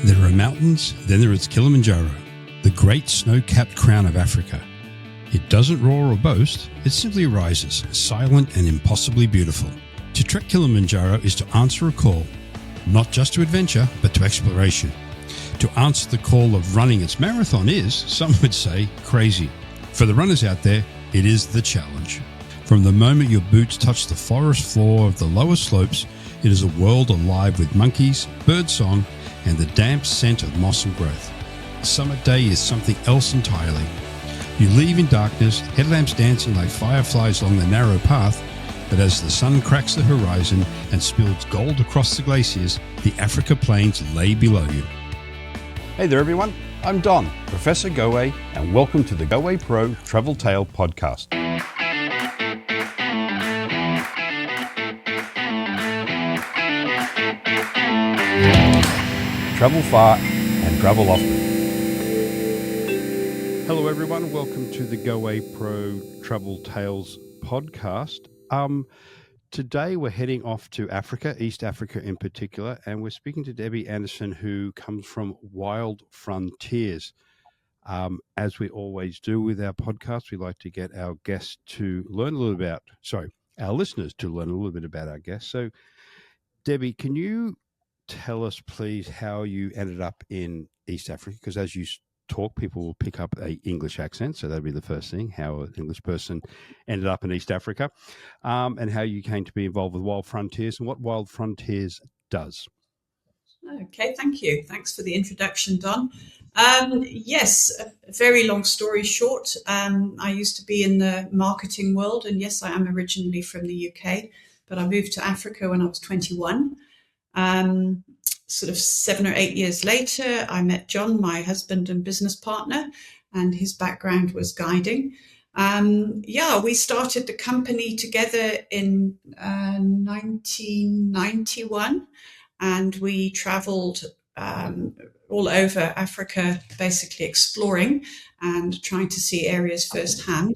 There are mountains, then there is Kilimanjaro, the great snow-capped crown of Africa. It doesn't roar or boast, it simply rises, silent and impossibly beautiful. To trek Kilimanjaro is to answer a call, not just to adventure, but to exploration. To answer the call of running its marathon is, some would say, crazy. For the runners out there, it is the challenge. From the moment your boots touch the forest floor of the lower slopes, it is a world alive with monkeys, birdsong, and the damp scent of moss and growth. The summit day is something else entirely. You leave in darkness, headlamps dancing like fireflies along the narrow path, but as the sun cracks the horizon and spills gold across the glaciers, the Africa plains lay below you. Hey there everyone, I'm Don, Professor Goway, and welcome to the Goway Pro Travel Tale Podcast. Travel far and travel often. Hello everyone, welcome to the Goway Pro Travel Tales Podcast. Today we're heading off to Africa, East Africa in particular, and we're speaking to Debbie Anderson, who comes from Wild Frontiers. As we always do with our podcast, we like to get our guests to learn a little about, our listeners to learn a little bit about our guests. So, Debbie, can you tell us, please, how you ended up in East Africa? Because as you talk, people will pick up a English accent, so that'd be the first thing, how an English person ended up in East Africa, and how you came to be involved with Wild Frontiers and what Wild Frontiers does. Okay, thank you. Thanks for the introduction, Don. Yes, a very long story short. I used to be in the marketing world, and yes, I am originally from the UK, but I moved to Africa when I was 21. Sort of 7 or 8 years later, I met John, my husband and business partner, and his background was guiding. We started the company together in 1991, and we traveled all over Africa, basically exploring and trying to see areas firsthand.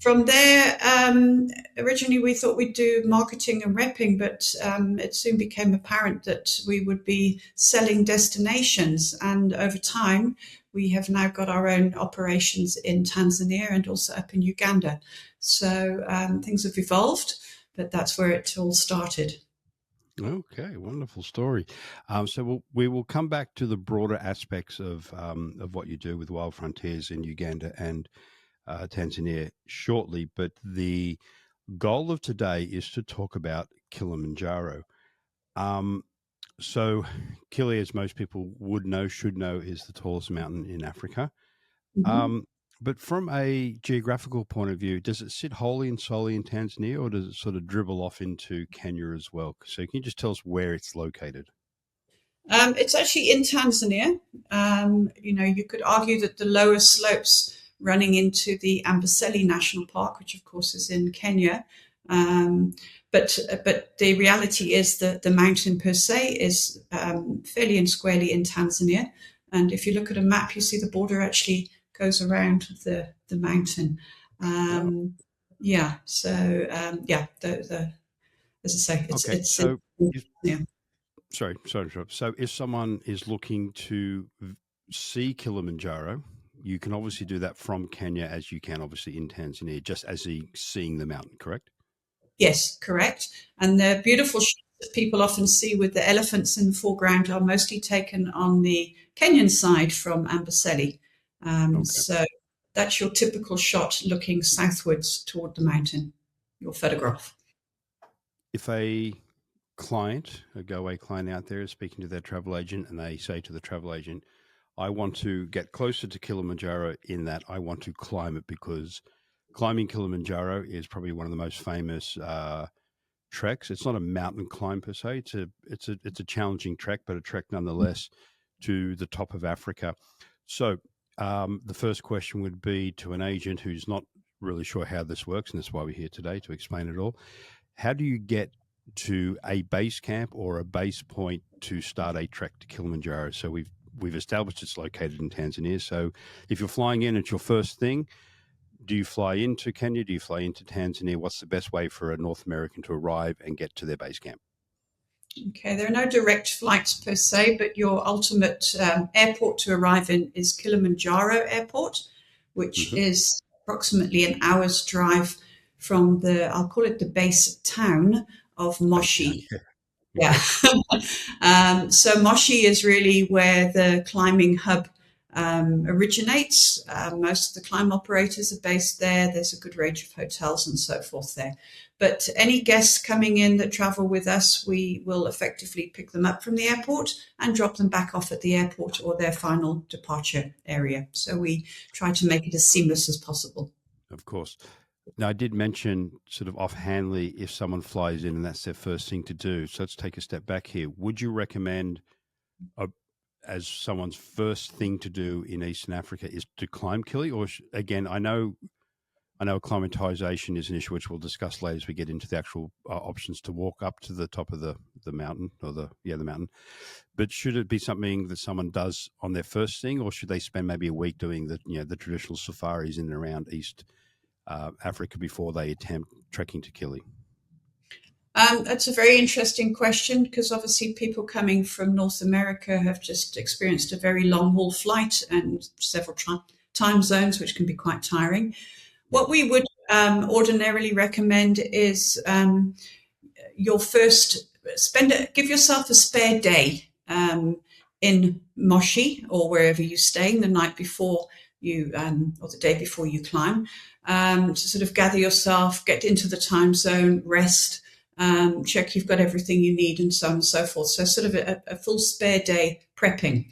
From there, originally we thought we'd do marketing and repping, but it soon became apparent that we would be selling destinations. And over time, we have now got our own operations in Tanzania and also up in Uganda. So things have evolved, but that's where it all started. Okay, wonderful story. So we will come back to the broader aspects of what you do with Wild Frontiers in Uganda and Tanzania shortly, but the goal of today is to talk about Kilimanjaro. So Kili, as most people should know, is the tallest mountain in Africa. Mm-hmm. But from a geographical point of view, does it sit wholly and solely in Tanzania, or does it sort of dribble off into Kenya as well? So can you just tell us where it's located? It's actually in Tanzania. You could argue that the lower slopes running into the Amboseli National Park, which of course is in Kenya. But the reality is that the mountain per se is fairly and squarely in Tanzania. And if you look at a map, you see the border actually goes around the mountain. As I say, it's okay. yeah. Sorry to interrupt. So if someone is looking to see Kilimanjaro, you can obviously do that from Kenya as you can obviously in Tanzania, just as seeing the mountain, correct? Yes, correct. And the beautiful shots that people often see with the elephants in the foreground are mostly taken on the Kenyan side from Amboseli. So that's your typical shot looking southwards toward the mountain, your photograph. If a Goway client out there is speaking to their travel agent and they say to the travel agent, I want to get closer to Kilimanjaro in that I want to climb it, because climbing Kilimanjaro is probably one of the most famous treks. It's not a mountain climb per se. It's a challenging trek, but a trek nonetheless to the top of Africa. So the first question would be to an agent who's not really sure how this works, and that's why we're here today to explain it all. How do you get to a base camp or a base point to start a trek to Kilimanjaro? So we've established it's located in Tanzania. So if you're flying in, it's your first thing. Do you fly into Kenya? Do you fly into Tanzania? What's the best way for a North American to arrive and get to their base camp? Okay, there are no direct flights per se, but your ultimate airport to arrive in is Kilimanjaro Airport, which Hmm. is approximately an hour's drive from I'll call it the base town of Base town. Moshi. Yeah. Yeah. Okay. So Moshi is really where the climbing hub originates. Most of the climb operators are based there. There's a good range of hotels and so forth there. But any guests coming in that travel with us, we will effectively pick them up from the airport and drop them back off at the airport or their final departure area. So we try to make it as seamless as possible. Of course. Now, I did mention sort of offhandedly if someone flies in and that's their first thing to do. So let's take a step back here. Would you recommend, a, as someone's first thing to do in Eastern Africa, is to climb Kili? Or again, I know acclimatization is an issue which we'll discuss later as we get into the actual options to walk up to the top of the mountain or the mountain. But should it be something that someone does on their first thing, or should they spend maybe a week doing the traditional safaris in and around East Africa before they attempt trekking to Kili? That's a very interesting question because obviously people coming from North America have just experienced a very long haul flight and several time zones, which can be quite tiring. What we would ordinarily recommend is your first give yourself a spare day in Moshi or wherever you're staying the night before you or the day before you climb to sort of gather yourself, get into the time zone, rest, check you've got everything you need, and so on and so forth. So sort of a full spare day prepping.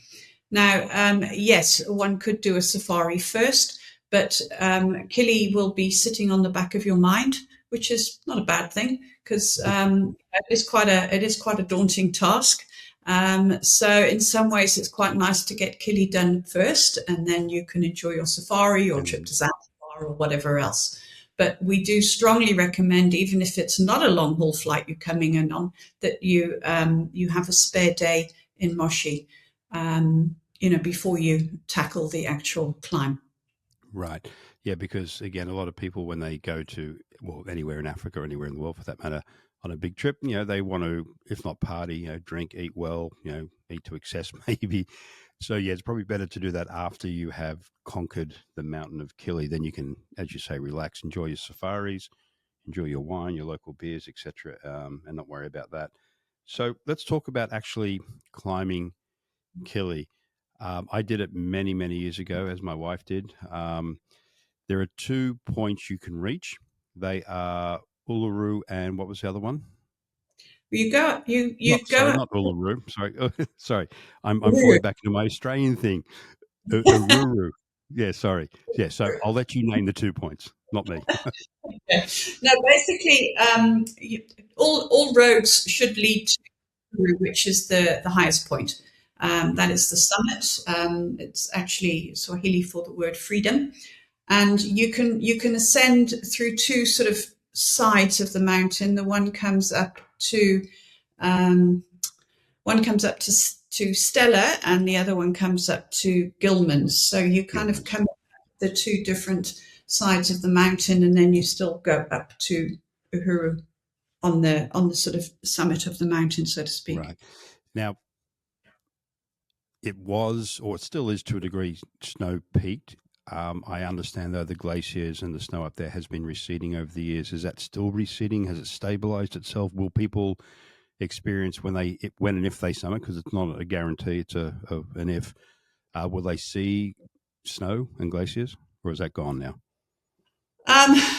Now, yes, one could do a safari first, but Kili will be sitting on the back of your mind, which is not a bad thing because it is quite a daunting task. So in some ways, it's quite nice to get Kili done first, and then you can enjoy your safari or trip to Zanzibar or whatever else. But we do strongly recommend, even if it's not a long haul flight you're coming in on, that you have a spare day in Moshi, before you tackle the actual climb. Right. Yeah, because again, a lot of people when they go to anywhere in Africa or anywhere in the world for that matter on a big trip, they want to, if not party, drink, eat well, eat to excess maybe. So yeah, it's probably better to do that after you have conquered the mountain of Kili. Then you can, as you say, relax, enjoy your safaris, enjoy your wine, your local beers, etc., and not worry about that. So let's talk about actually climbing Kili. I did it many, many years ago, as my wife did. There are 2 points you can reach. They are Uluru and what was the other one? You go, you Not go sorry, up. not Uluru. Sorry, sorry. I'm falling back into my Australian thing. Ururu. Yeah, sorry. Yeah, so I'll let you name the 2 points, not me. No, basically, all roads should lead to Uluru, which is the highest point. That is the summit. It's actually Swahili for the word freedom, and you can ascend through 2 sort of sides of the mountain. The one comes up to um, Stella, and the other one comes up to Gilman's. So you kind of Gilman's. come up the 2 different sides of the mountain, and then you still go up to Uhuru on the sort of summit of the mountain, so to speak. Right. Now, it was, or it still is to a degree, snow peaked. I understand, though, the glaciers and the snow up there has been receding over the years. Is that still receding? Has it stabilized itself? Will people experience when and if they summit, because it's not a guarantee, it's an if, will they see snow and glaciers, or is that gone now?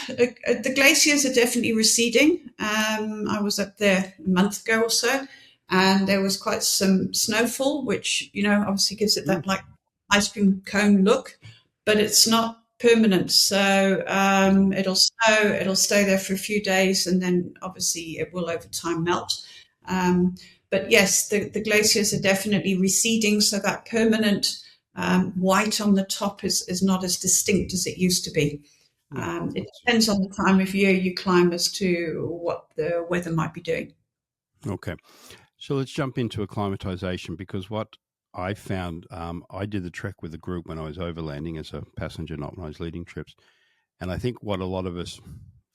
The glaciers are definitely receding. I was up there a month ago or so, and there was quite some snowfall, which obviously gives it Mm. that like ice cream cone look, but it's not permanent. So it'll stay there for a few days, and then obviously it will over time melt. But yes, the glaciers are definitely receding, so that permanent white on the top is not as distinct as it used to be. Yeah. It depends on the time of year you climb as to what the weather might be doing. Okay. So let's jump into acclimatization, because what I found, I did the trek with a group when I was overlanding as a passenger, not when I was leading trips. And I think what a lot of us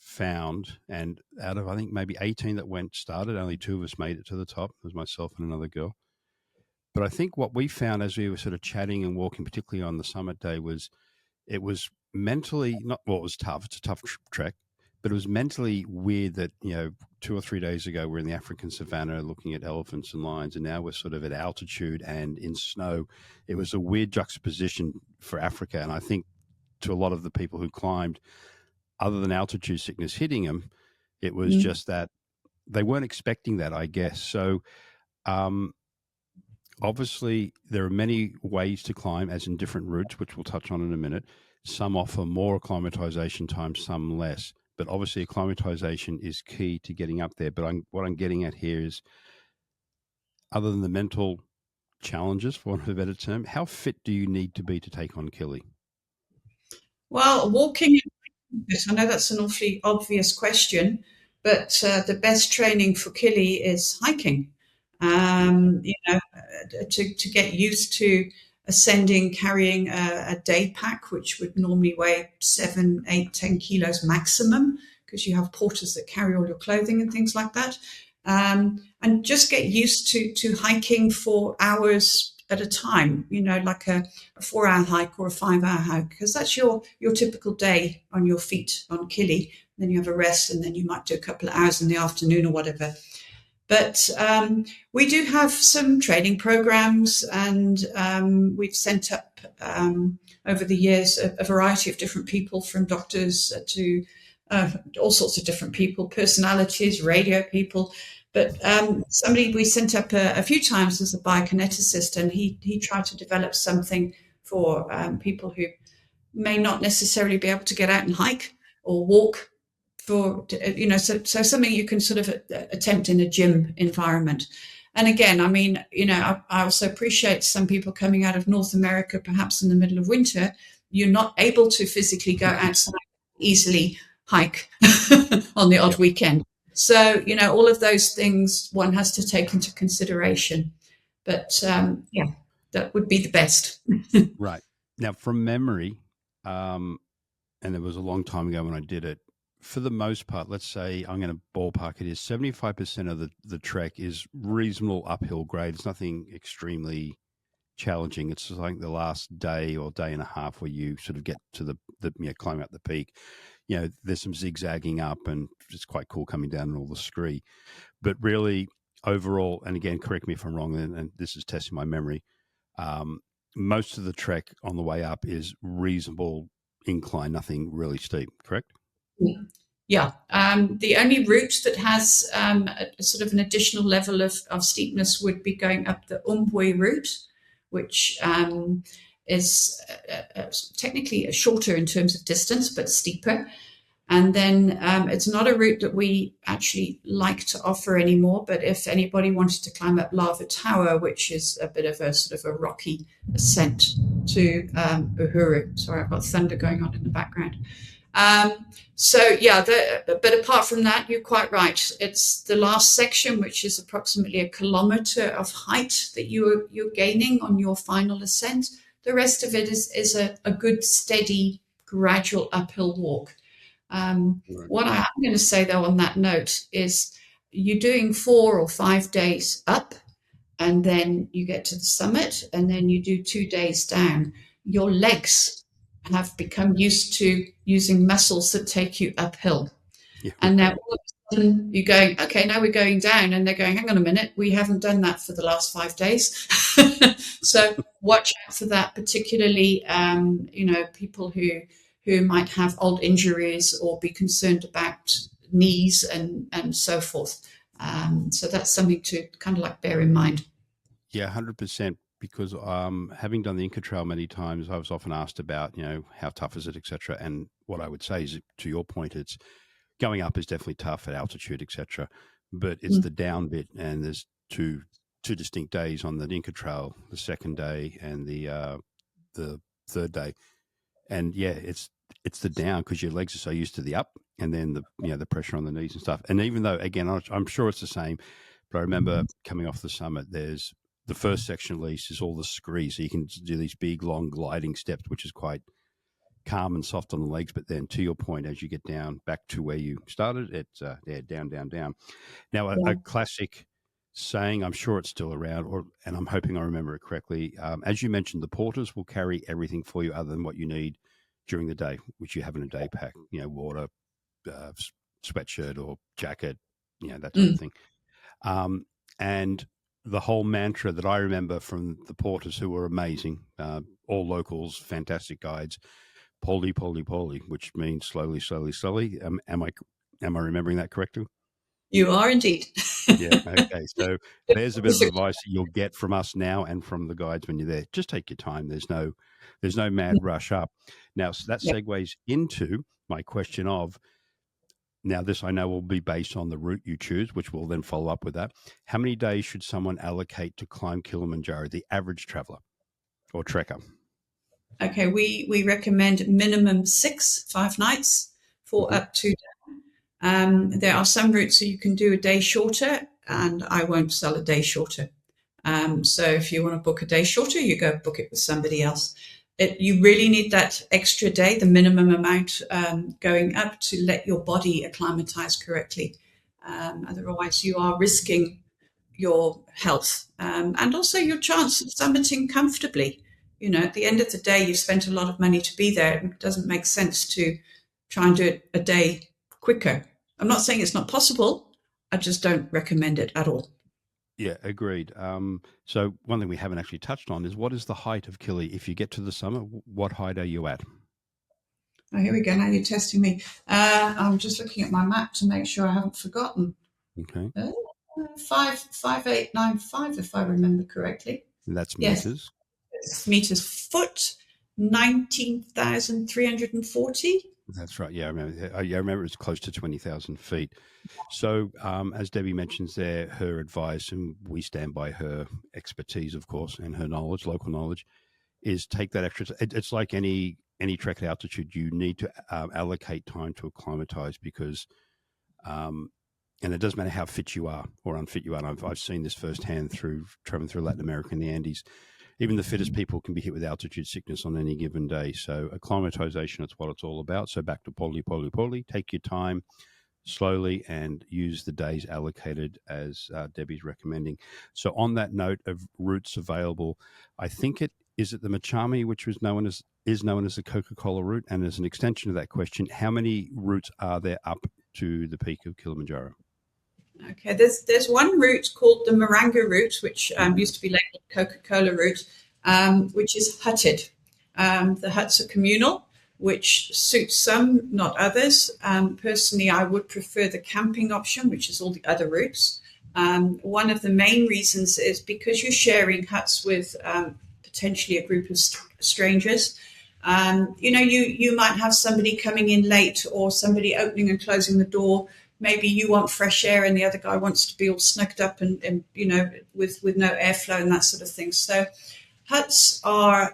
found, and out of I think maybe 18 that started, only 2 of us made it to the top. It was myself and another girl. But I think what we found as we were sort of chatting and walking, particularly on the summit day, was it was mentally not, well, it was tough. It's a tough trek, but it was mentally weird that, 2 or 3 days ago we're in the African savannah looking at elephants and lions, and now we're sort of at altitude and in snow. It was a weird juxtaposition for Africa, and I think to a lot of the people who climbed, other than altitude sickness hitting them, it was just that they weren't expecting that, I guess. So obviously there are many ways to climb, as in different routes, which we'll touch on in a minute. Some offer more acclimatization time, some less. But obviously acclimatization is key to getting up there. But what I'm getting at here is, other than the mental challenges, for want of a better term, how fit do you need to be to take on Kili? Well, walking, I know that's an awfully obvious question, but the best training for Kili is hiking. To get used to ascending, carrying a day pack, which would normally weigh 7, 8, 10 kilos maximum, because you have porters that carry all your clothing and things like that. And just get used to hiking for hours at a time, like a 4-hour hike or a 5-hour hike, because that's your typical day on your feet on Kili. Then you have a rest, and then you might do a couple of hours in the afternoon or whatever. But we do have some training programs, and we've sent up over the years a variety of different people, from doctors to all sorts of different people, personalities, radio people. But somebody we sent up a few times as a biokineticist, and he tried to develop something for people who may not necessarily be able to get out and hike or walk. So something you can sort of attempt in a gym environment. And again, I mean, I also appreciate some people coming out of North America, perhaps in the middle of winter, you're not able to physically go outside, easily hike on the odd weekend. So, all of those things one has to take into consideration. But that would be the best. Right. Now, from memory, and it was a long time ago when I did it, for the most part, let's say I'm going to ballpark it, is 75% of the trek is reasonable uphill grade. It's nothing extremely challenging. It's like the last day or day and a half where you sort of get to the climb up the peak. There's some zigzagging up, and it's quite cool coming down and all the scree. But really, overall, and again, correct me if I'm wrong, and this is testing my memory, most of the trek on the way up is reasonable incline, nothing really steep, correct? Yeah. The only route that has a sort of an additional level of steepness would be going up the Umbwe route, which is technically shorter in terms of distance, but steeper. And then it's not a route that we actually like to offer anymore. But if anybody wanted to climb up Lava Tower, which is a bit of a sort of a rocky ascent to Uhuru. Sorry, I've got thunder going on in the background. But apart from that, you're quite right. It's the last section, which is approximately 1 kilometer of height that you're gaining on your final ascent. The rest of it is a good, steady, gradual uphill walk. What I am going to say, though, on that note, is you're doing 4 or 5 days up, and then you get to the summit, and then you do 2 days down. Your legs have become used to using muscles that take you uphill. Yeah. And now all of a sudden you're going, okay, now we're going down, and they're going, hang on a minute, we haven't done that for the last 5 days. So watch out for that, particularly people who might have old injuries or be concerned about knees and so forth. So that's something to kind of like bear in mind. Yeah, 100%. Because having done the Inca Trail many times, I was often asked about, how tough is it, etc. And what I would say is, to your point, it's going up is definitely tough at altitude, etc. But it's the down bit, and there's two distinct days on the Inca Trail: the second day and the third day. And yeah, it's the down, because your legs are so used to the up, and then the pressure on the knees and stuff. And even though, again, I'm sure it's the same, but I remember coming off the summit, there's the first section, at least, is all the scree, so you can do these big, long gliding steps, which is quite calm and soft on the legs. But then, to your point, as you get down back to where you started, it's down, down, down. Now, a classic saying, I'm sure it's still around, and I'm hoping I remember it correctly. As you mentioned, the porters will carry everything for you other than what you need during the day, which you have in a day pack. Water, sweatshirt or jacket, that sort of thing. And the whole mantra that I remember from the porters, who were amazing, all locals, fantastic guides, "Poli, poli, poli," which means slowly, slowly, slowly. Am I remembering that correctly? You are indeed. Yeah. Okay. So there's a bit of advice that you'll get from us now and from the guides when you're there. Just take your time. There's no mad rush up. Now, so that segues into my question of, now this I know will be based on the route you choose, which we'll then follow up with that. How many days should someone allocate to climb Kilimanjaro, the average traveler or trekker? Okay, we recommend minimum 5 nights for up to. There are some routes that you can do a day shorter, and I won't sell a day shorter. So if you want to book a day shorter, you go book it with somebody else. You really need that extra day, the minimum amount going up, to let your body acclimatize correctly. Otherwise, you are risking your health and also your chance of summiting comfortably. At the end of the day, you've spent a lot of money to be there. It doesn't make sense to try and do it a day quicker. I'm not saying it's not possible. I just don't recommend it at all. Yeah, agreed. So one thing we haven't actually touched on is, what is the height of Kili? If you get to the summit, what height are you at? Oh, here we go. Now you're testing me. I'm just looking at my map to make sure I haven't forgotten. Okay. 5,895, if I remember correctly. And that's meters. Yes. It's meters. Foot, 19,340. That's right. Yeah, I remember it's close to 20,000 feet. So as Debbie mentions there, her advice, and we stand by her expertise, of course, and her knowledge, local knowledge, is take that extra. It's like any trek at altitude. You need to allocate time to acclimatize, because, and it doesn't matter how fit you are or unfit you are. And I've seen this firsthand through traveling through Latin America and the Andes. Even the fittest people can be hit with altitude sickness on any given day. So acclimatization, it's what it's all about. So back to poli, poli, poli. Take your time slowly and use the days allocated as Debbie's recommending. So on that note of routes available, I think the Machami, which is known as the Coca-Cola route. And as an extension of that question, how many routes are there up to the peak of Kilimanjaro? Okay, there's one route called the Marangu route, which used to be labeled Coca-Cola route, which is hutted. The huts are communal, which suits some, not others. Personally, I would prefer the camping option, which is all the other routes. One of the main reasons is because you're sharing huts with potentially a group of strangers. You might have somebody coming in late, or somebody opening and closing the door. Maybe you want fresh air and the other guy wants to be all snugged up and with no airflow and that sort of thing. So huts are,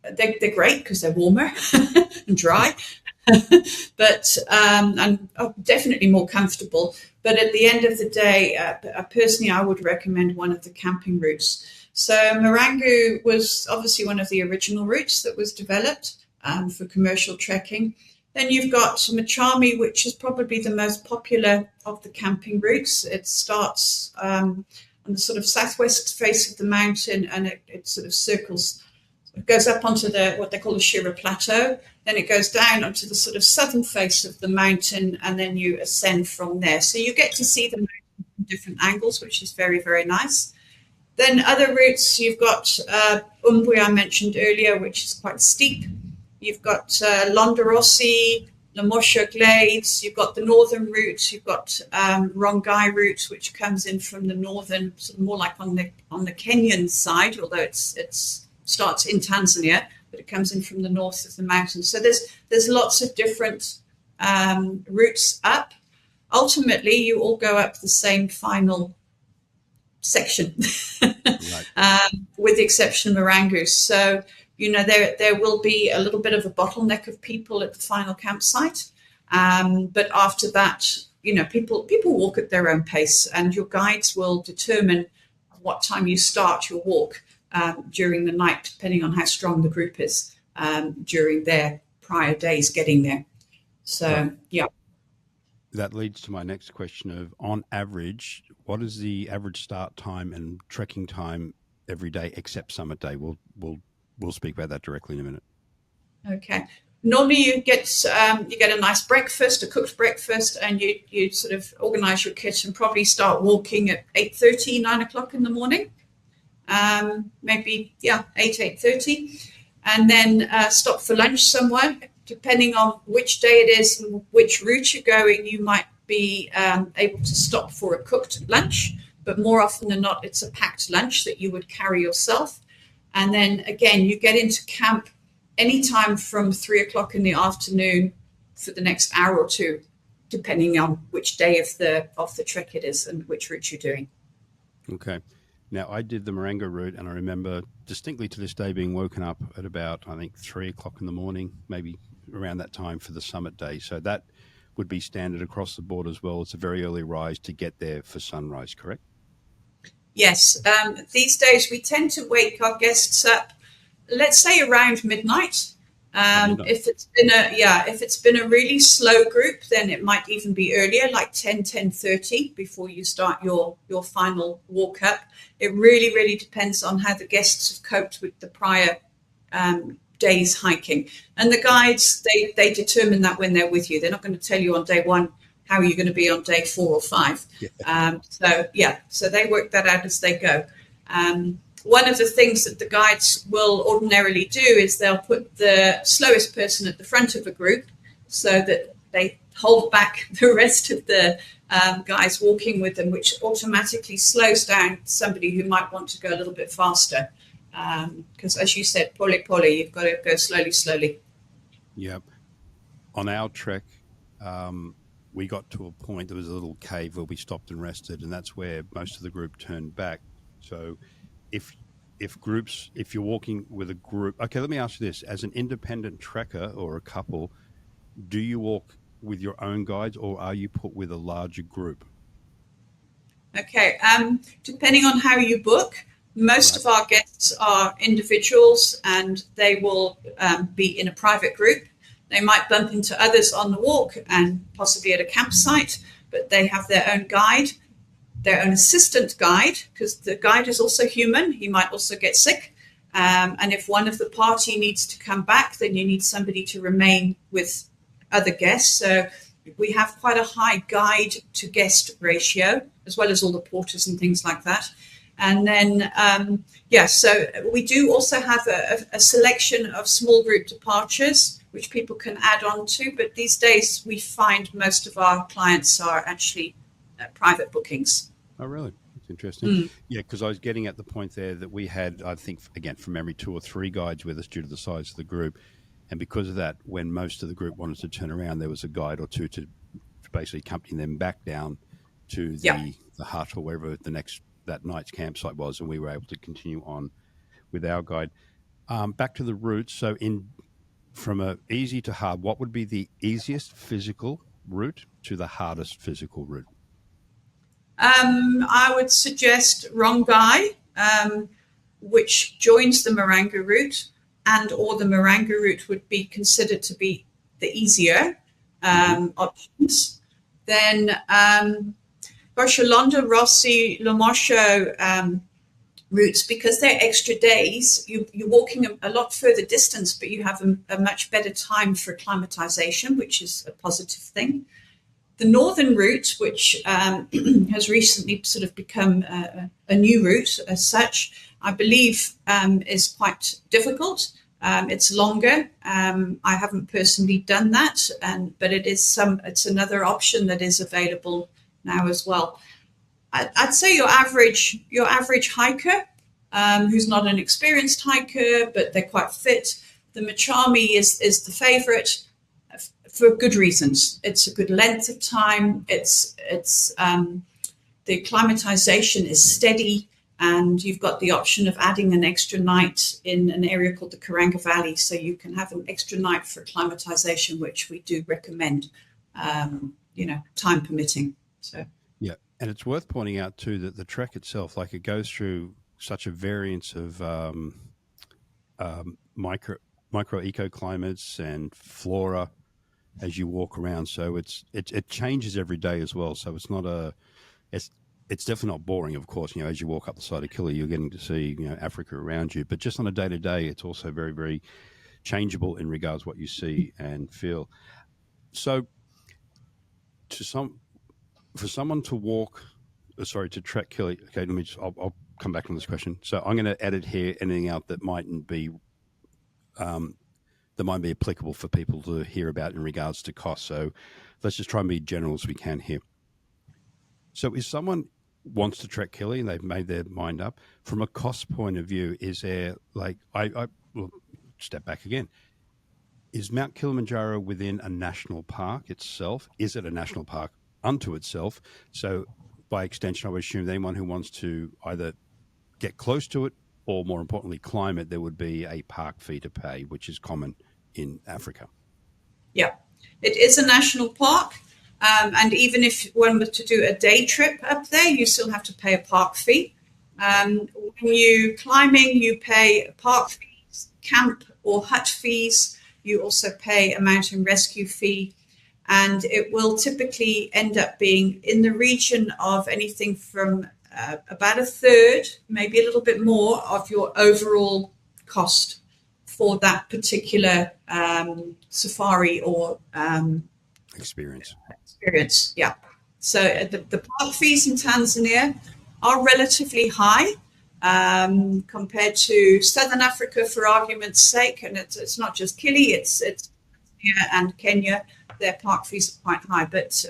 they're great because they're warmer and dry, but and definitely more comfortable. But at the end of the day, personally, I would recommend one of the camping routes. So Marangu was obviously one of the original routes that was developed for commercial trekking. Then you've got Machami, which is probably the most popular of the camping routes. It starts on the sort of southwest face of the mountain, and it sort of circles. It goes up onto what they call the Shira Plateau. Then it goes down onto the sort of southern face of the mountain, and then you ascend from there. So you get to see the mountain from different angles, which is very, very nice. Then other routes, you've got Umbwe, I mentioned earlier, which is quite steep. You've got Londerossi, Lamosha Glades. You've got the northern route. You've got Rongai route, which comes in from the northern, sort of more like on the Kenyan side, although it starts in Tanzania, but it comes in from the north of the mountains. So there's lots of different routes up. Ultimately, you all go up the same final section, right. With the exception of Marangu. So there will be a little bit of a bottleneck of people at the final campsite. But after that, people walk at their own pace, and your guides will determine what time you start your walk during the night, depending on how strong the group is. during their prior days getting there. So, Right. yeah. That leads to my next question of, on average, what is the average start time and trekking time every day except summit day? We'll speak about that directly in a minute. Okay. Normally you get a nice breakfast, a cooked breakfast, and you sort of organize your kit and probably start walking at 8:30, 9 o'clock in the morning. Maybe 8:30, and then stop for lunch somewhere. Depending on which day it is and which route you're going, you might be able to stop for a cooked lunch, but more often than not, it's a packed lunch that you would carry yourself. And then again, you get into camp anytime from 3 o'clock in the afternoon for the next hour or two, depending on which day of the trek it is and which route you're doing. Okay. Now, I did the Marengo route, and I remember distinctly to this day being woken up at about, I think, 3 o'clock in the morning, maybe around that time for the summit day. So that would be standard across the board as well. It's a very early rise to get there for sunrise, correct? Yes. These days, we tend to wake our guests up, let's say around midnight. If it's been a really slow group, then it might even be earlier, like 10:30 before you start your final walk up. It really, really depends on how the guests have coped with the prior days hiking. And the guides, they determine that when they're with you. They're not going to tell you on day one how you're going to be on day 4 or 5. Yeah. So they work that out as they go. One of the things that the guides will ordinarily do is they'll put the slowest person at the front of a group so that they hold back the rest of the guys walking with them, which automatically slows down somebody who might want to go a little bit faster. Because as you said, pole, you've got to go slowly. Yeah. On our trek, we got to a point, there was a little cave where we stopped and rested, and that's where most of the group turned back. So if you're walking with a group, okay, let me ask you this: as an independent trekker or a couple, do you walk with your own guides, or are you put with a larger group? Okay. Depending on how you book, most of our guests are individuals, and they will be in a private group. They might bump into others on the walk and possibly at a campsite, but they have their own guide, their own assistant guide, because the guide is also human. He might also get sick. And if one of the party needs to come back, then you need somebody to remain with other guests. So we have quite a high guide to guest ratio, as well as all the porters and things like that. And then, so we do also have a selection of small group departures, which people can add on to. But these days, we find most of our clients are actually private bookings. Oh, really? That's interesting. Yeah, because I was getting at the point there that we had, I think, again, from memory, 2 or 3 guides with us due to the size of the group. And because of that, when most of the group wanted to turn around, there was a guide or two to basically accompany them back down to the hut or wherever that night's campsite was, and we were able to continue on with our guide. Back to the route. So from a easy to hard, what would be the easiest physical route to the hardest physical route? I would suggest Rongai, which joins the Marengo route, and or the Marengo route would be considered to be the easier options. Then Barcelona, Rossi, Lomosho routes, because they're extra days, you're walking a lot further distance, but you have a much better time for acclimatization, which is a positive thing. The northern route, which has recently sort of become a new route as such, I believe is quite difficult. It's longer. I haven't personally done that, but it's another option that is available now as well. I'd say your average hiker, who's not an experienced hiker, but they're quite fit. The Machami is the favorite for good reasons. It's a good length of time. It's the acclimatization is steady, and you've got the option of adding an extra night in an area called the Karanga Valley, so you can have an extra night for acclimatization, which we do recommend, time permitting. So yeah, and it's worth pointing out too that the trek itself, like, it goes through such a variance of micro ecoclimates and flora as you walk around. So it changes every day as well. So it's definitely not boring. Of course, as you walk up the side of Kili, you're getting to see Africa around you. But just on a day to day, it's also very, very changeable in regards to what you see and feel. So for someone to to trek Kili. Okay, I'll come back on this question. So I'm going to edit here anything out that mightn't be applicable for people to hear about in regards to cost. So let's just try and be general as we can here. So if someone wants to trek Kili and they've made their mind up, from a cost point of view, is there I will step back again. Is Mount Kilimanjaro within a national park itself? Is it a national park unto itself? So by extension, I would assume that anyone who wants to either get close to it or, more importantly, climb it, there would be a park fee to pay, which is common in Africa. Yeah, it is a national park. And even if one were to do a day trip up there, you still have to pay a park fee. When you're climbing, you pay park fees, camp or hut fees. You also pay a mountain rescue fee. And it will typically end up being in the region of anything from about a third, maybe a little bit more of your overall cost for that particular safari or experience. Yeah. So the park fees in Tanzania are relatively high compared to Southern Africa, for argument's sake. And it's not just Kili, it's Tanzania and Kenya. Their park fees are quite high, but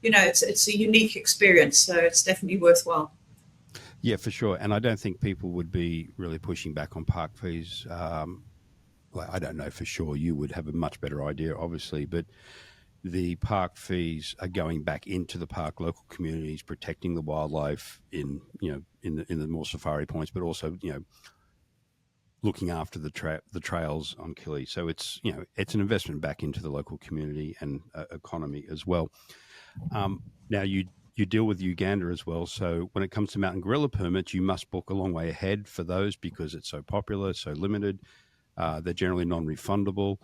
it's a unique experience, so it's definitely worthwhile. Yeah, for sure. And I don't think people would be really pushing back on park fees. I don't know for sure. You would have a much better idea, obviously, but the park fees are going back into the park, local communities, protecting the wildlife in the more safari points, but also looking after the trails on Kili. So it's an investment back into the local community and economy as well. Now you deal with Uganda as well. So when it comes to mountain gorilla permits, you must book a long way ahead for those because it's so popular, so limited. They're generally non-refundable.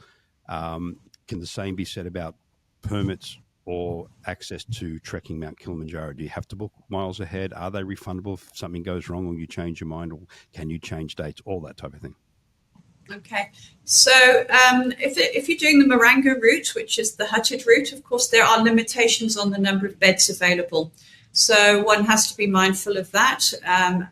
Can the same be said about permits or access to trekking Mount Kilimanjaro? Do you have to book miles ahead? Are they refundable if something goes wrong or you change your mind, or can you change dates? All that type of thing. Okay, so if you're doing the Maranga route, which is the hutted route, of course, there are limitations on the number of beds available. So one has to be mindful of that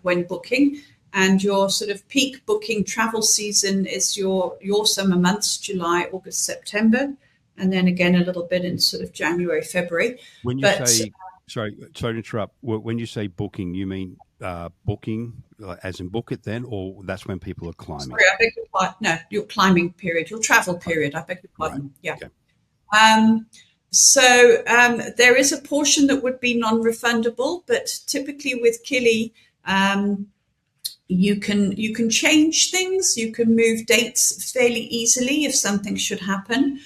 when booking. And your sort of peak booking travel season is your summer months, July, August, September, and then again a little bit in sort of January, February. When you say, sorry to interrupt, when you say booking, you mean booking as in book it then, or that's when people are climbing? Sorry, I beg your pardon. No, your climbing period, your travel period. I beg your pardon. Right. Yeah. Okay. So there is a portion that would be non-refundable, but typically with Kili, you can change things. You can move dates fairly easily if something should happen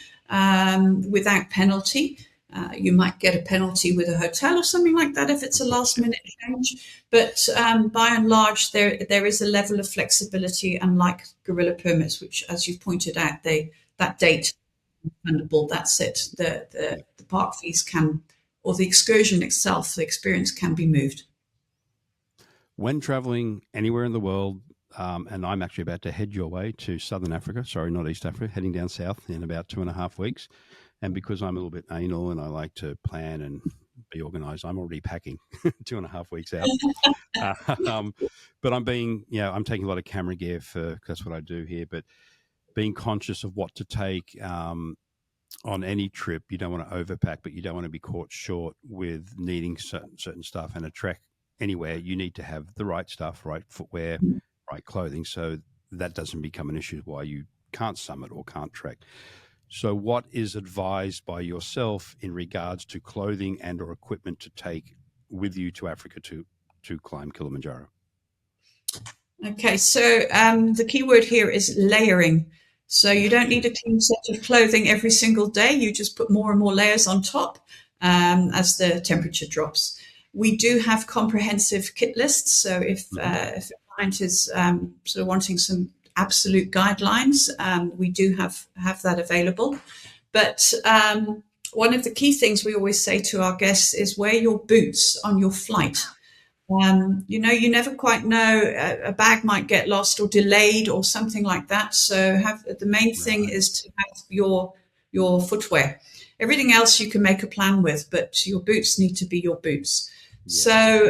without penalty. You might get a penalty with a hotel or something like that if it's a last minute change. But by and large, there is a level of flexibility, unlike gorilla permits, which, as you pointed out, that date is refundable. That's it. The park fees can, or the excursion itself, the experience can be moved. When traveling anywhere in the world, and I'm actually about to head your way to Southern Africa, sorry, not East Africa, heading down south in about 2.5 weeks. And because I'm a little bit anal and I like to plan and be organized, I'm already packing 2.5 weeks out. But I'm taking a lot of camera gear because that's what I do here. But being conscious of what to take on any trip, you don't want to overpack, but you don't want to be caught short with needing certain stuff. And a trek anywhere, you need to have the right stuff, right footwear, right clothing, so that doesn't become an issue why you can't summit or can't trek. So what is advised by yourself in regards to clothing and or equipment to take with you to Africa to climb Kilimanjaro? Okay, so the key word here is layering. So you don't need a clean set of clothing every single day. You just put more and more layers on top as the temperature drops. We do have comprehensive kit lists. So if a client is sort of wanting some absolute guidelines. We do have that available. But one of the key things we always say to our guests is wear your boots on your flight. You never quite know. A bag might get lost or delayed or something like that. So the main thing is to have your footwear. Everything else you can make a plan with, but your boots need to be your boots. Yeah. So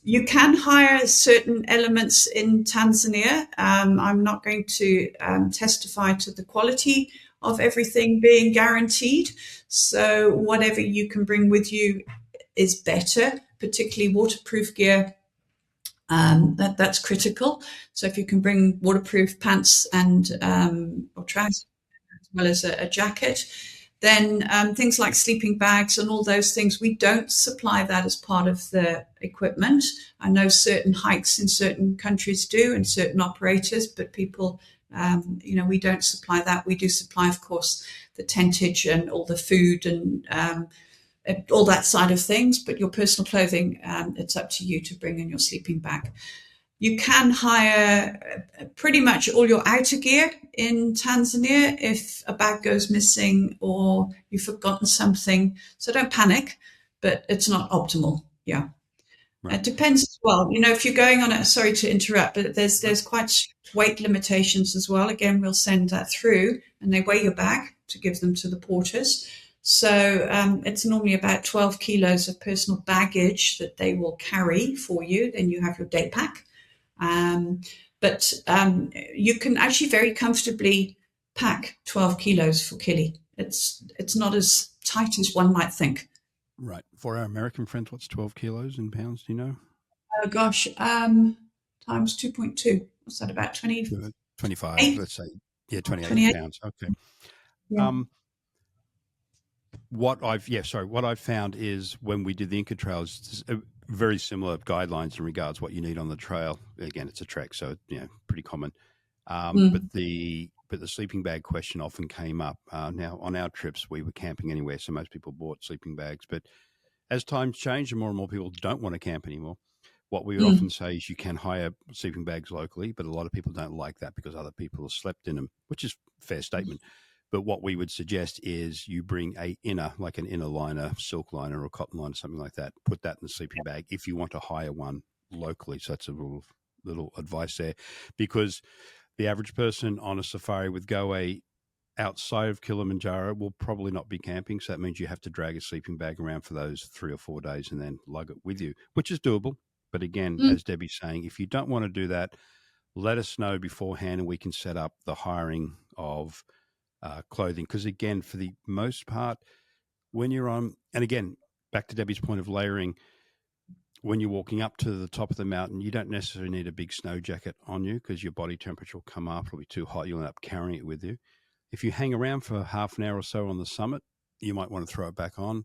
you can hire certain elements in Tanzania. I'm not going to testify to the quality of everything being guaranteed. So whatever you can bring with you is better, particularly waterproof gear. That's critical. So if you can bring waterproof pants and or trousers as well as a jacket, then things like sleeping bags and all those things, we don't supply that as part of the equipment. I know certain hikes in certain countries do and certain operators, but people, we don't supply that. We do supply, of course, the tentage and all the food and all that side of things, but your personal clothing, it's up to you to bring in your sleeping bag. You can hire pretty much all your outer gear in Tanzania if a bag goes missing or you've forgotten something. So don't panic, but it's not optimal. Yeah. Right. It depends as well. If you're going on sorry to interrupt, but there's quite strict weight limitations as well. Again, we'll send that through and they weigh your bag to give them to the porters. So it's normally about 12 kilos of personal baggage that they will carry for you. Then you have your day pack. But you can actually very comfortably pack 12 kilos for Kili. It's not as tight as one might think. Right. For our American friends, what's 12 kilos in pounds? Do you know? Oh, gosh. Times 2.2. What's that, about 20? 25, let's say. Yeah, 28 pounds. Okay. Yeah. What I've found is when we did the Inca trails, very similar guidelines in regards to what you need on the trail. Again, it's a trek, so pretty common. But the sleeping bag question often came up. Now on our trips, we were camping anywhere, so most people bought sleeping bags. But as times change and more people don't want to camp anymore, what we would often say is you can hire sleeping bags locally, but a lot of people don't like that because other people have slept in them, which is a fair statement. But what we would suggest is you bring like an inner liner, silk liner or cotton liner, something like that. Put that in the sleeping bag if you want to hire one locally. So that's a little advice there, because the average person on a safari with Goway outside of Kilimanjaro will probably not be camping. So that means you have to drag a sleeping bag around for those 3 or 4 days and then lug it with you, which is doable. But again, as Debbie's saying, if you don't want to do that, let us know beforehand and we can set up the hiring of clothing. Because again, for the most part, when you're on, and again, back to Debbie's point of layering, when you're walking up to the top of the mountain, you don't necessarily need a big snow jacket on you because your body temperature will come up, it'll be too hot, you'll end up carrying it with you. If you hang around for half an hour or so on the summit, you might want to throw it back on,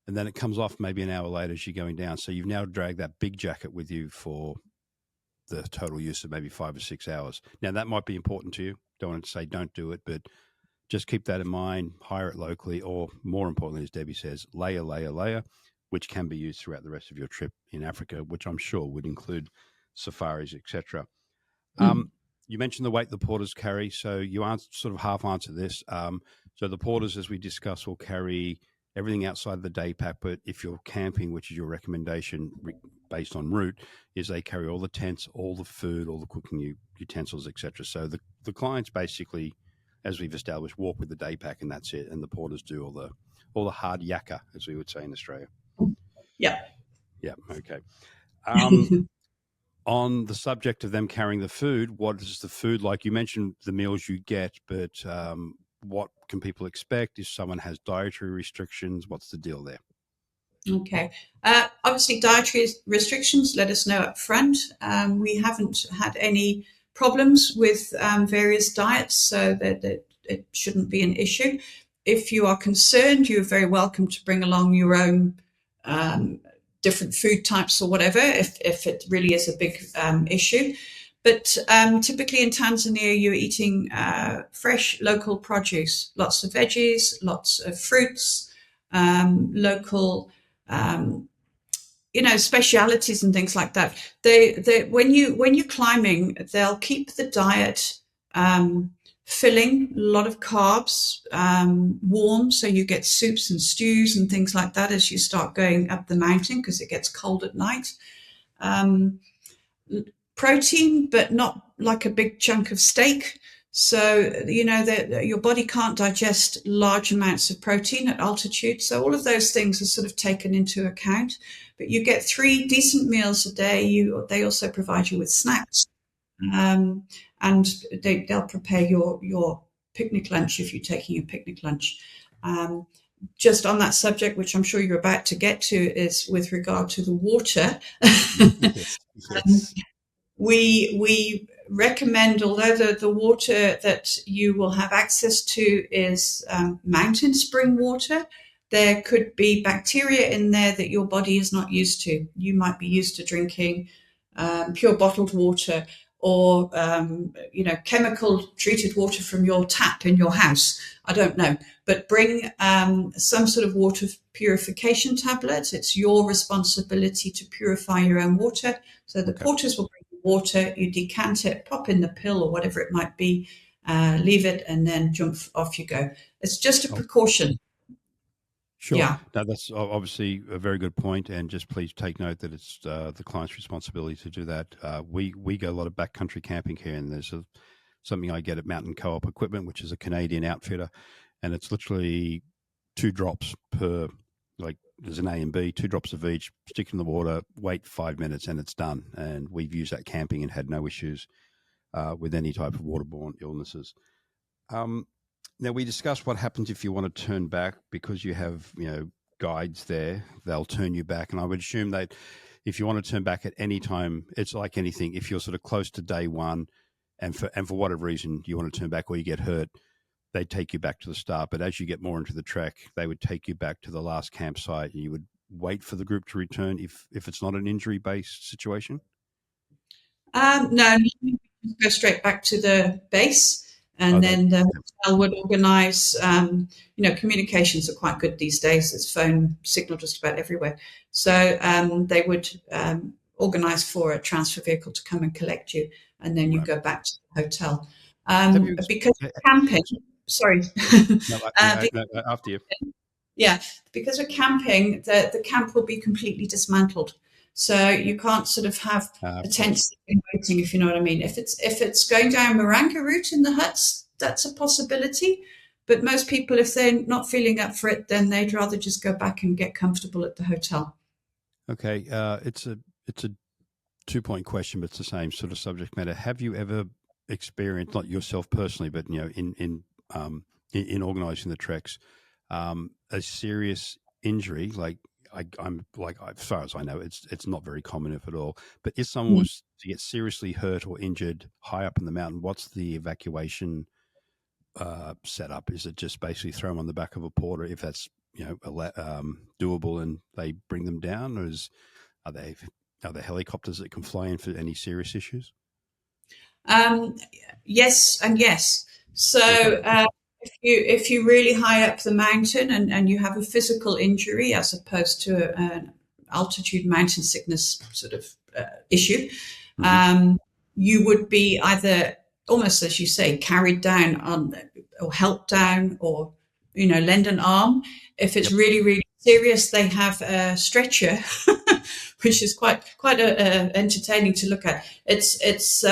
and then it comes off maybe an hour later as you're going down. So you've now dragged that big jacket with you for the total use of maybe 5 or 6 hours. Now, that might be important to you. Don't want to say don't do it, but just keep that in mind, hire it locally, or more importantly, as Debbie says, layer, which can be used throughout the rest of your trip in Africa, which I'm sure would include safaris, etc. You mentioned the weight the porters carry, so you sort of half answer this. So the porters, as we discussed, will carry everything outside the day pack, but if you're camping, which is your recommendation based on route, is they carry all the tents, all the food, all the cooking utensils, etc. So the clients basically, as we've established, walk with the day pack and that's it, and the porters do all the hard yakka, as we would say in Australia. Yeah. Okay. On the subject of them carrying the food, what is the food like? You mentioned the meals you get, but what can people expect if someone has dietary restrictions? What's the deal there? Okay. Obviously, dietary restrictions, let us know up front. We haven't had any problems with various diets, so that it shouldn't be an issue. If you are concerned, you're very welcome to bring along your own different food types or whatever, if it really is a big issue. But typically in Tanzania, you're eating fresh local produce, lots of veggies, lots of fruits, local specialities and things like that. They when you're climbing, they'll keep the diet filling, a lot of carbs, warm, so you get soups and stews and things like that as you start going up the mountain because it gets cold at night. Protein, but not like a big chunk of steak. So, that your body can't digest large amounts of protein at altitude. So all of those things are sort of taken into account. But you get 3 decent meals a day. They also provide you with snacks. And they'll prepare your picnic lunch if you're taking a picnic lunch. Just on that subject, which I'm sure you're about to get to, is with regard to the water. Yes. We recommend, although the water that you will have access to is mountain spring water, there could be bacteria in there that your body is not used to. You might be used to drinking pure bottled water or chemical treated water from your tap in your house. I don't know, but bring some sort of water purification tablet. It's your responsibility to purify your own water. So the porters will bring water, you decant it, pop in the pill or whatever it might be, leave it, and then jump off you go. It's just a precaution. Sure. Yeah. Now, that's obviously a very good point, and just please take note that it's the client's responsibility to do that. We go a lot of backcountry camping here, and there's something I get at Mountain Co-op Equipment, which is a Canadian outfitter, and it's literally 2 drops per, like there's an A and B, 2 drops of each, stick in the water, wait 5 minutes, and it's done. And we've used that camping and had no issues with any type of waterborne illnesses. Now, we discussed what happens if you want to turn back because you have, guides there. They'll turn you back. And I would assume that if you want to turn back at any time, it's like anything. If you're sort of close to day one and for whatever reason you want to turn back or you get hurt, they take you back to the start. But as you get more into the trek, they would take you back to the last campsite and you would wait for the group to return if it's not an injury-based situation? No, you go straight back to the base. And then the hotel would organise, communications are quite good these days. There's phone signal just about everywhere. So they would organise for a transfer vehicle to come and collect you, and then you go back to the hotel. Because camping, sorry. No, after you. Yeah, because of camping, the camp will be completely dismantled. So you can't sort of have a tent waiting, if you know what I mean. If it's going down Moranga route in the huts, that's a possibility. But most people, if they're not feeling up for it, then they'd rather just go back and get comfortable at the hotel. Okay, it's a 2-point question, but it's the same sort of subject matter. Have you ever experienced, not yourself personally, but in organising the treks, a serious injury like? I'm like, as far as I know, it's not very common, if at all. But if someone was to get seriously hurt or injured high up in the mountain, what's the evacuation setup? Is it just basically throw them on the back of a porter if that's doable, and they bring them down, or are there helicopters that can fly in for any serious issues? Yes and yes. So. If you're really high up the mountain and you have a physical injury as opposed to an altitude mountain sickness sort of issue, you would be either almost, as you say, carried down or helped down or, lend an arm. If it's really, really serious, they have a stretcher, which is quite entertaining to look at. It's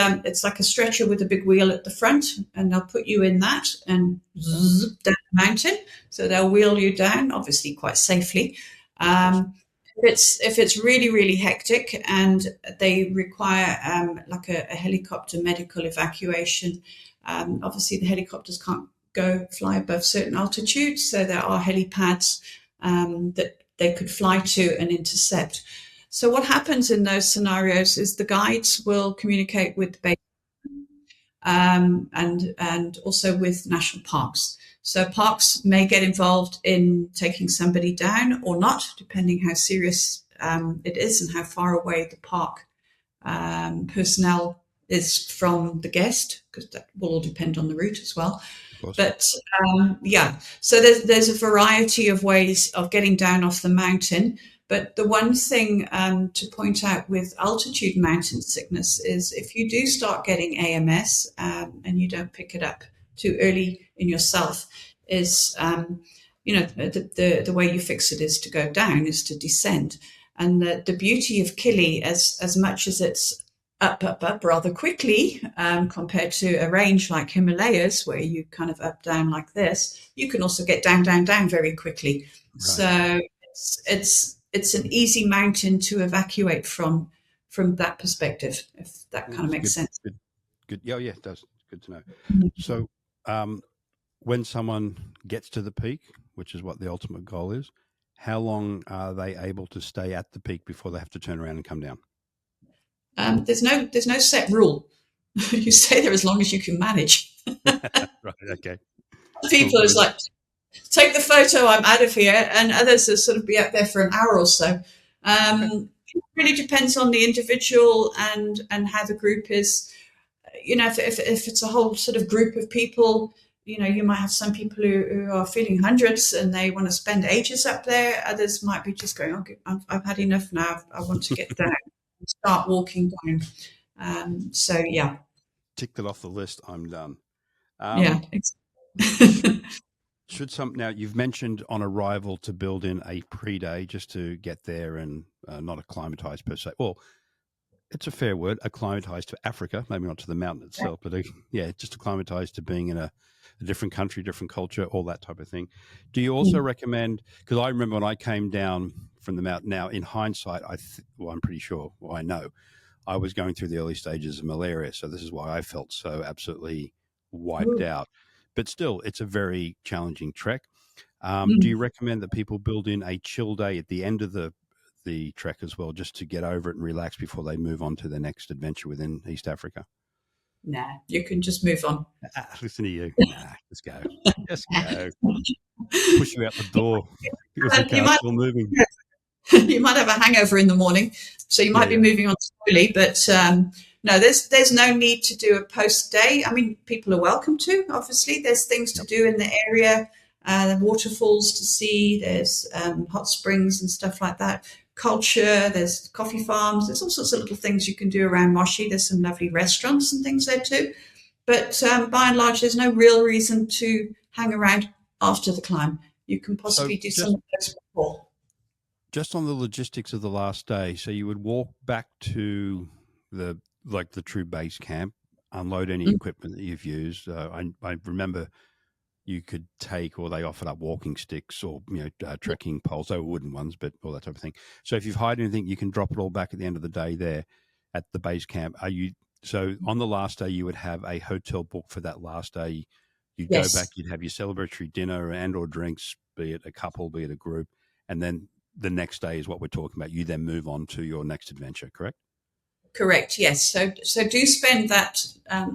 like a stretcher with a big wheel at the front, and they'll put you in that and zip down the mountain. So they'll wheel you down, obviously quite safely. If it's really, really hectic and they require like a helicopter medical evacuation, obviously the helicopters can't fly above certain altitudes, so there are helipads that they could fly to and intercept. So what happens in those scenarios is the guides will communicate with the base and also with national parks. So parks may get involved in taking somebody down or not, depending how serious it is and how far away the park personnel is from the guest, because that will all depend on the route as well. But so there's a variety of ways of getting down off the mountain. But the one thing to point out with altitude mountain sickness is if you do start getting AMS and you don't pick it up too early in yourself, is the way you fix it is to go down, is to descend. And the beauty of Kili, as much as it's up rather quickly compared to a range like Himalayas, where you kind of up, down like this, you can also get down, down, down very quickly. Right. So it's an easy mountain to evacuate from that perspective, if that kind of makes sense. Good. Yeah, it does. Good to know. So when someone gets to the peak, which is what the ultimate goal is, how long are they able to stay at the peak before they have to turn around and come down? There's no set rule. You stay there as long as you can manage. Right. Okay. People is like, take the photo, I'm out of here, and others will sort of be out there for an hour or so. It really depends on the individual and how the group is. If it's a whole sort of group of people, you might have some people who are feeling hundreds and they want to spend ages up there. Others might be just going, okay, I've had enough now. I want to get down and start walking down. So, yeah. Tick that off the list. I'm done. Yeah. Now you've mentioned on arrival to build in a pre-day just to get there and not acclimatise per se. Well, it's a fair word, acclimatise to Africa, maybe not to the mountain itself, but just acclimatise to being in a different country, different culture, all that type of thing. Do you also recommend, because I remember when I came down from the mountain, now in hindsight, I'm pretty sure, I know, I was going through the early stages of malaria, so this is why I felt so absolutely wiped out. But still, it's a very challenging trek. Do you recommend that people build in a chill day at the end of the trek as well, just to get over it and relax before they move on to their next adventure within East Africa? Nah, you can just move on. Listen to you. Nah, just go. Just go. Push you out the door because the car's still moving. You might have a hangover in the morning, so you might be moving on slowly. But no, there's no need to do a post day. I mean, people are welcome to. Obviously, there's things to do in the area. Waterfalls to see. There's hot springs and stuff like that. Culture, there's coffee farms, there's all sorts of little things you can do around Moshi. There's some lovely restaurants and things there too. But by and large, there's no real reason to hang around after the climb. You can possibly do some of those before. Just on the logistics of the last day, so you would walk back to the true base camp, unload any equipment that you've used. I remember you could take, or they offered up walking sticks or trekking poles. They were wooden ones, but all that type of thing. So if you've hired anything, you can drop it all back at the end of the day there at the base camp. So on the last day you would have a hotel booked for that last day? You'd go back, you'd have your celebratory dinner and or drinks, be it a couple, be it a group, and then the next day is what we're talking about. You then move on to your next adventure, correct? Correct, yes. So do spend that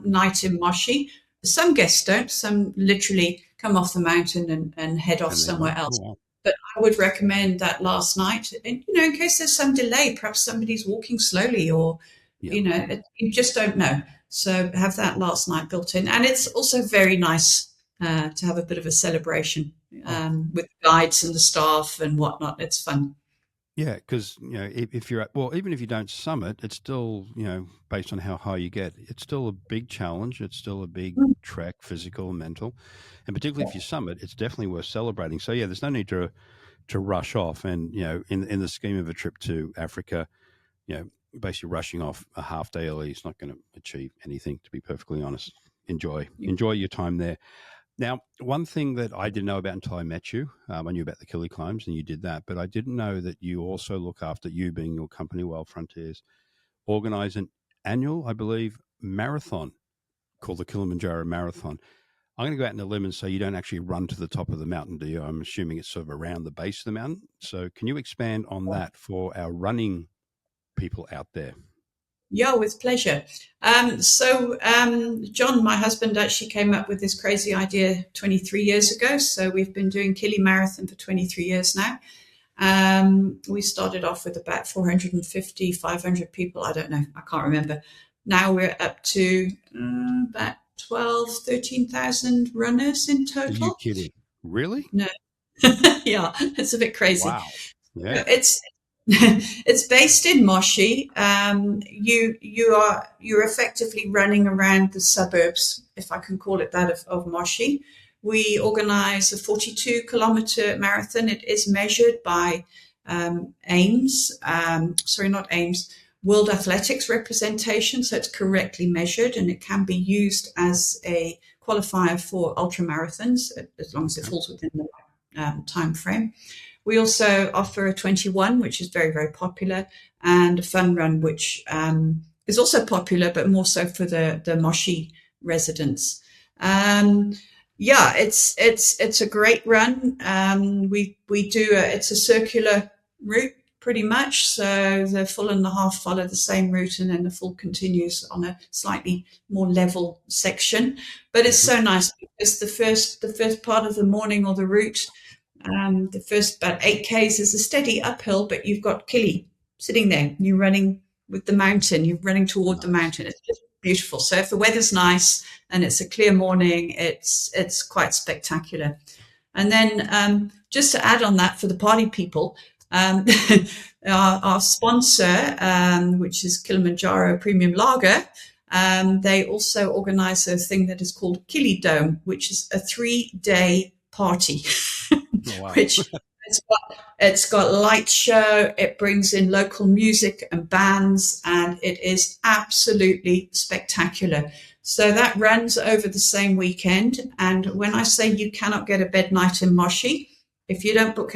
night in Moshi. Some guests don't. Some literally come off the mountain and head off somewhere else. Oh, wow. But I would recommend that last night, and, in case there's some delay, perhaps somebody's walking slowly or, you just don't know. So have that last night built in. And it's also very nice to have a bit of a celebration with the guides and the staff and whatnot. It's fun. Yeah, because if you're even if you don't summit, it's still based on how high you get, it's still a big challenge. It's still a big trek, physical, mental, and particularly if you summit, it's definitely worth celebrating. So there's no need to rush off. And in the scheme of a trip to Africa, basically rushing off a half day early is not going to achieve anything. To be perfectly honest, enjoy your time there. Now, one thing that I didn't know about until I met you, I knew about the Kili climbs and you did that, but I didn't know that you also look after, you being your company, Wild Frontiers, organize an annual, I believe, marathon called the Kilimanjaro Marathon. I'm going to go out on a limb and say you don't actually run to the top of the mountain, do you? I'm assuming it's sort of around the base of the mountain. So can you expand on that for our running people out there? Yeah, with pleasure. John, my husband, actually came up with this crazy idea 23 years ago. So we've been doing Kili Marathon for 23 years now. We started off with about 450, 500 people. I don't know. I can't remember. Now we're up to about 13,000 runners in total. Are you kidding? Really? No. Yeah, it's a bit crazy. Wow. Yeah. It's It's based in Moshi. You're effectively running around the suburbs, if I can call it that, of Moshi. We organise a 42-kilometre marathon. It is measured by AIMS, sorry, not AIMS, World Athletics representation. So it's correctly measured, and it can be used as a qualifier for ultramarathons as long as it falls within the time frame. We also offer a 21, which is very, very popular, and a fun run, which is also popular, but more so for the Moshi residents. It's a great run. It's a circular route pretty much. So the full and the half follow the same route, and then the full continues on a slightly more level section. But it's so nice because the first part of the morning, or the route, the first about 8Ks is a steady uphill, but you've got Kili sitting there. You're running with the mountain. You're running toward the mountain. It's just beautiful. So if the weather's nice and it's a clear morning, it's quite spectacular. And then just to add on that for the party people, our sponsor, which is Kilimanjaro Premium Lager, they also organize a thing that is called Kili Dome, which is a 3-day party. Oh, wow. Which it's got light show, it brings in local music and bands, and it is absolutely spectacular. So that runs over the same weekend. And when I say you cannot get a bed night in Moshi, if you don't book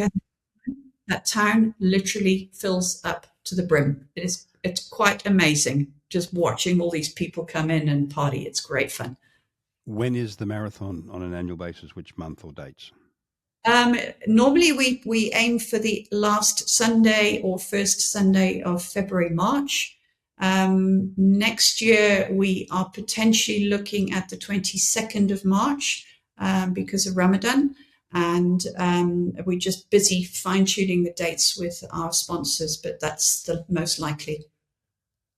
that town literally fills up to the brim. It's quite amazing just watching all these people come in and party. It's great fun. When is the marathon on an annual basis? Which month or dates? Normally we aim for the last Sunday or first Sunday of February, March. Next year we are potentially looking at the 22nd of March because of Ramadan, and we're just busy fine-tuning the dates with our sponsors, but that's the most likely.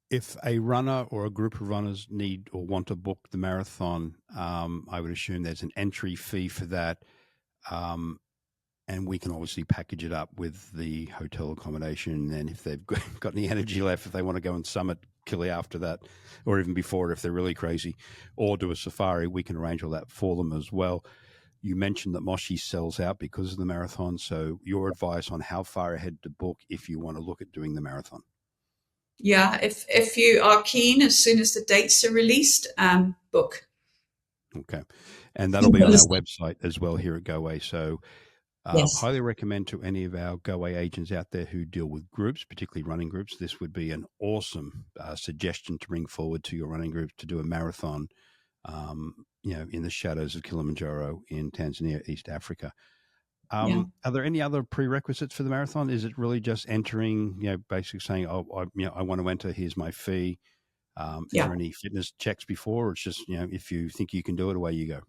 If a runner or a group of runners need or want to book the marathon, I would assume there's an entry fee for that. And we can obviously package it up with the hotel accommodation. And if they've got any energy left, if they want to go and summit Kili after that, or even before, if they're really crazy, or do a safari, we can arrange all that for them as well. You mentioned that Moshi sells out because of the marathon. So your advice on how far ahead to book if you want to look at doing the marathon? Yeah, if you are keen, as soon as the dates are released, book. Okay. And that'll be on our website as well here at Goway. So Yes. highly recommend to any of our Goway agents out there who deal with groups, particularly running groups, this would be an awesome suggestion to bring forward to your running group to do a marathon, in the shadows of Kilimanjaro in Tanzania, East Africa. Are there any other prerequisites for the marathon? Is it really just entering, basically saying, I want to enter, here's my fee. Is there any fitness checks before, or it's just, if you think you can do it, away you go?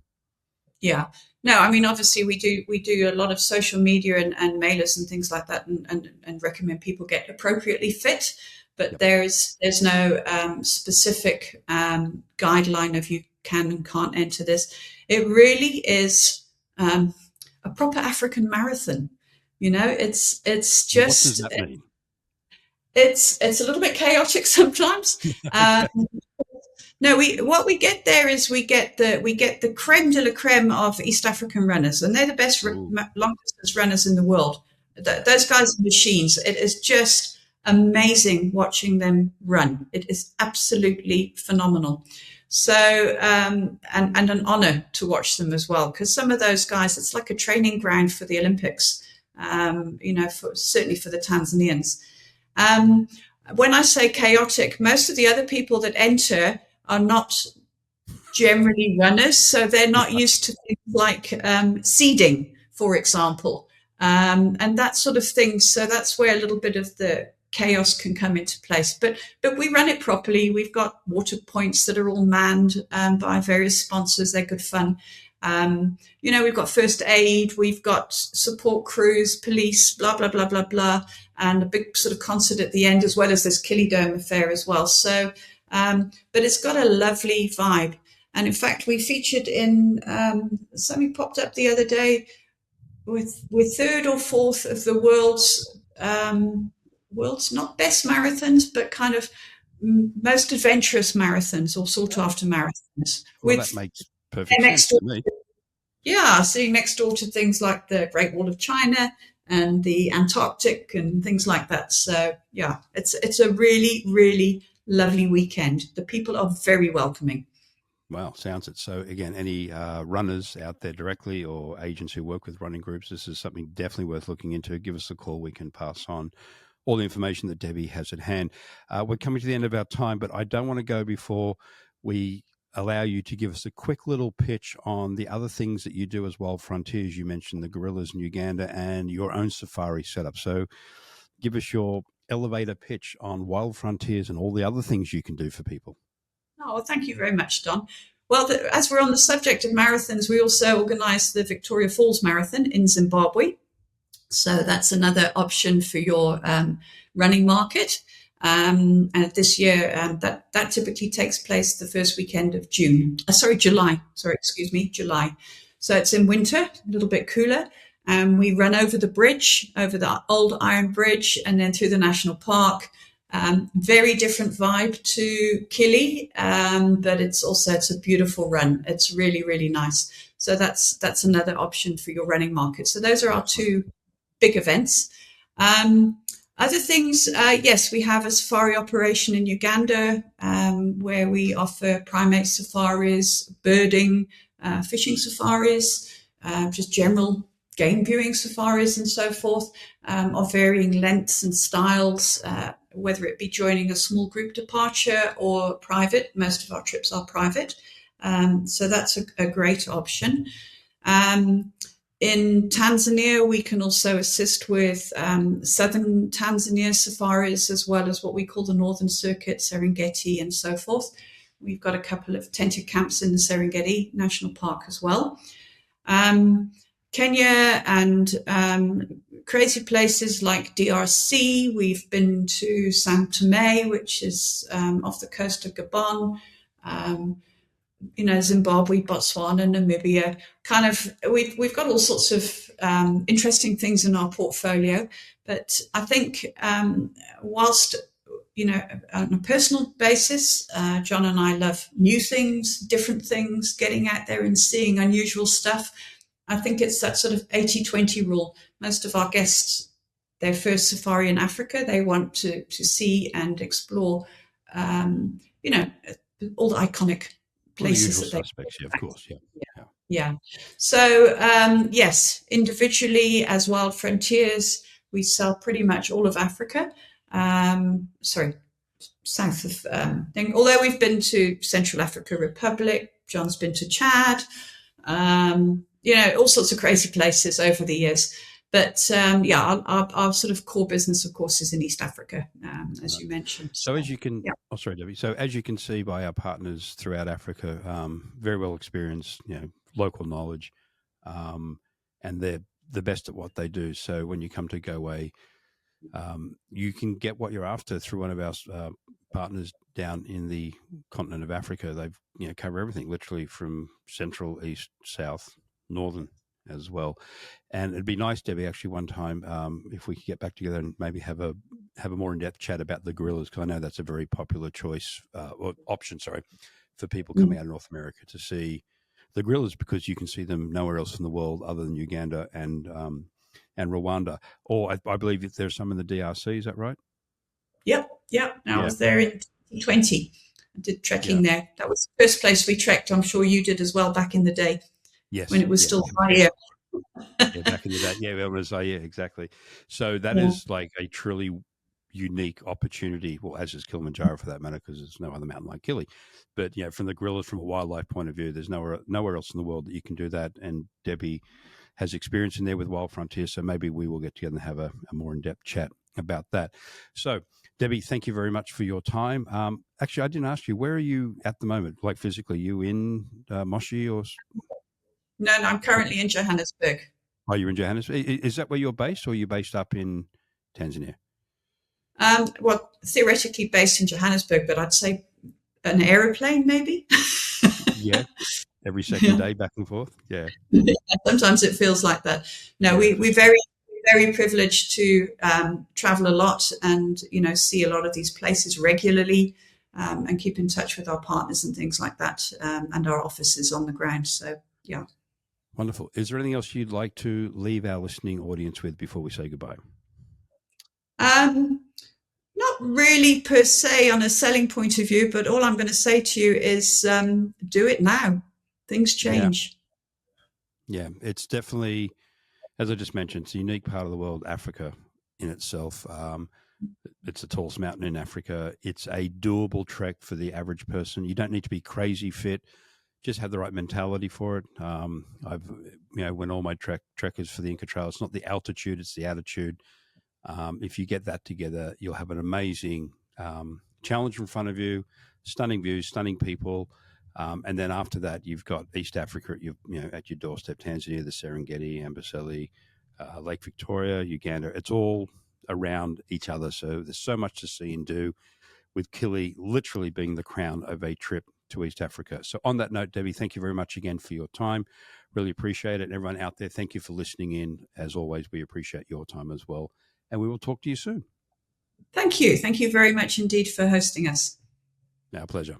Yeah. No, I mean, obviously we do a lot of social media and mailers and things like that, and recommend people get appropriately fit, but there's no specific guideline of you can and can't enter this. It really is a proper African marathon. It's just, what does that mean? It's a little bit chaotic sometimes. No, what we get there is we get the creme de la creme of East African runners, and they're the best long distance runners in the world. Those guys are machines. It is just amazing watching them run. It is absolutely phenomenal. So and an honor to watch them as well, because some of those guys, it's like a training ground for the Olympics. Certainly for the Tanzanians. When I say chaotic, most of the other people that enter are not generally runners, so they're not used to things like seeding, for example, and that sort of thing. So that's where a little bit of the chaos can come into place. But we run it properly. We've got water points that are all manned by various sponsors. They're good fun. We've got first aid, we've got support crews, police, blah, blah, blah, blah, blah, and a big sort of concert at the end, as well as this Kili Dome affair as well. So, but it's got a lovely vibe. And in fact, we featured in something popped up the other day with third or fourth of the world's world's not best marathons, but kind of most adventurous marathons or sought after marathons. Well, With that makes perfect sense to me. yeah, sitting next door to things like the Great Wall of China and the Antarctic and things like that. So yeah, it's a really, really lovely weekend. The people are very welcoming. Wow, sounds it. So again, any runners out there directly or agents who work with running groups, this is something definitely worth looking into. Give us a call. We can pass on all the information that Debbie has at hand. We're coming to the end of our time, but I don't want to go before we allow you to give us a quick little pitch on the other things that you do as Wild Frontiers. You mentioned the gorillas in Uganda and your own safari setup. So give us your elevator pitch on Wild Frontiers and all the other things you can do for people. Oh, well, thank you very much, Don. Well, as we're on the subject of marathons, we also organise the Victoria Falls Marathon in Zimbabwe. So that's another option for your running market. And this year, that typically takes place the first weekend of July. July. So it's in winter, a little bit cooler. We run over the bridge, over the old iron bridge, and then through the national park. Very different vibe to Kili, but it's a beautiful run. It's really, really nice. So that's another option for your running market. So those are our two big events. Other things, yes, we have a safari operation in Uganda where we offer primate safaris, birding, fishing safaris, just general game viewing safaris and so forth, of varying lengths and styles, whether it be joining a small group departure or private. Most of our trips are private. So that's a great option. In Tanzania, we can also assist with southern Tanzania safaris, as well as what we call the Northern Circuit, Serengeti and so forth. We've got a couple of tented camps in the Serengeti National Park as well. Kenya and crazy places like DRC. We've been to Sao Tome, which is off the coast of Gabon. Zimbabwe, Botswana, Namibia. Kind of, we've got all sorts of interesting things in our portfolio. But I think whilst on a personal basis, John and I love new things, different things, getting out there and seeing unusual stuff. I think it's that sort of 80-20 rule. Most of our guests, their first safari in Africa, they want to see and explore, all the iconic places that suspects, yeah, of course, yeah. So yes, individually as Wild Frontiers, we sell pretty much all of Africa. South of thing. Although we've been to Central Africa Republic, John's been to Chad. All sorts of crazy places over the years. But our sort of core business, of course, is in East Africa, as you mentioned. So as you can, sorry, Debbie. So as you can see by our partners throughout Africa, very well experienced, local knowledge, and they're the best at what they do. So when you come to Goway, you can get what you're after through one of our partners down in the continent of Africa. They've cover everything, literally from central, east, south, northern as well. And it'd be nice, Debbie, actually one time if we could get back together and maybe have a more in-depth chat about the gorillas, because I know that's a very popular choice or option, for people coming out of North America to see the gorillas, because you can see them nowhere else in the world other than Uganda and Rwanda. Or I believe that there's some in the DRC. Is that right? Yep. I was there in 2020. I did trekking there. That was the first place we trekked. I'm sure you did as well back in the day. Yes. When it was still higher. Back in the day. Yeah, it was. Exactly. So that is like a truly unique opportunity. Well, as is Kilimanjaro for that matter, because there's no other mountain like Kili. But from the gorillas, from a wildlife point of view, there's nowhere else in the world that you can do that. And Debbie has experience in there with Wild Frontiers, so maybe we will get together and have a more in-depth chat about that. So, Debbie, thank you very much for your time. Actually, I didn't ask you, where are you at the moment, like physically? You in Moshi or? No, I'm currently in Johannesburg. Oh, you're in Johannesburg. Is that where you're based, or are you based up in Tanzania? Well, theoretically based in Johannesburg, but I'd say an aeroplane maybe. Yeah, every second day back and forth. Yeah. Sometimes it feels like that. No, we very very privileged to travel a lot and, see a lot of these places regularly, and keep in touch with our partners and things like that, and our offices on the ground. So, yeah. Wonderful. Is there anything else you'd like to leave our listening audience with before we say goodbye? Not really per se on a selling point of view, but all I'm going to say to you is do it now. Things change. Yeah, it's definitely, as I just mentioned, it's a unique part of the world, Africa in itself. It's the tallest mountain in Africa. It's a doable trek for the average person. You don't need to be crazy fit. Just have the right mentality for it. When all my trekkers for the Inca Trail, it's not the altitude, it's the attitude. If you get that together, you'll have an amazing challenge in front of you, stunning views, stunning people. And then after that, you've got East Africa at your doorstep, Tanzania, the Serengeti, Amboseli, Lake Victoria, Uganda. It's all around each other. So there's so much to see and do, with Kili literally being the crown of a trip to East Africa. So on that note, Debbie, thank you very much again for your time. Really appreciate it. And everyone out there, thank you for listening in. As always, we appreciate your time as well. And we will talk to you soon. Thank you. Thank you very much indeed for hosting us. Our pleasure.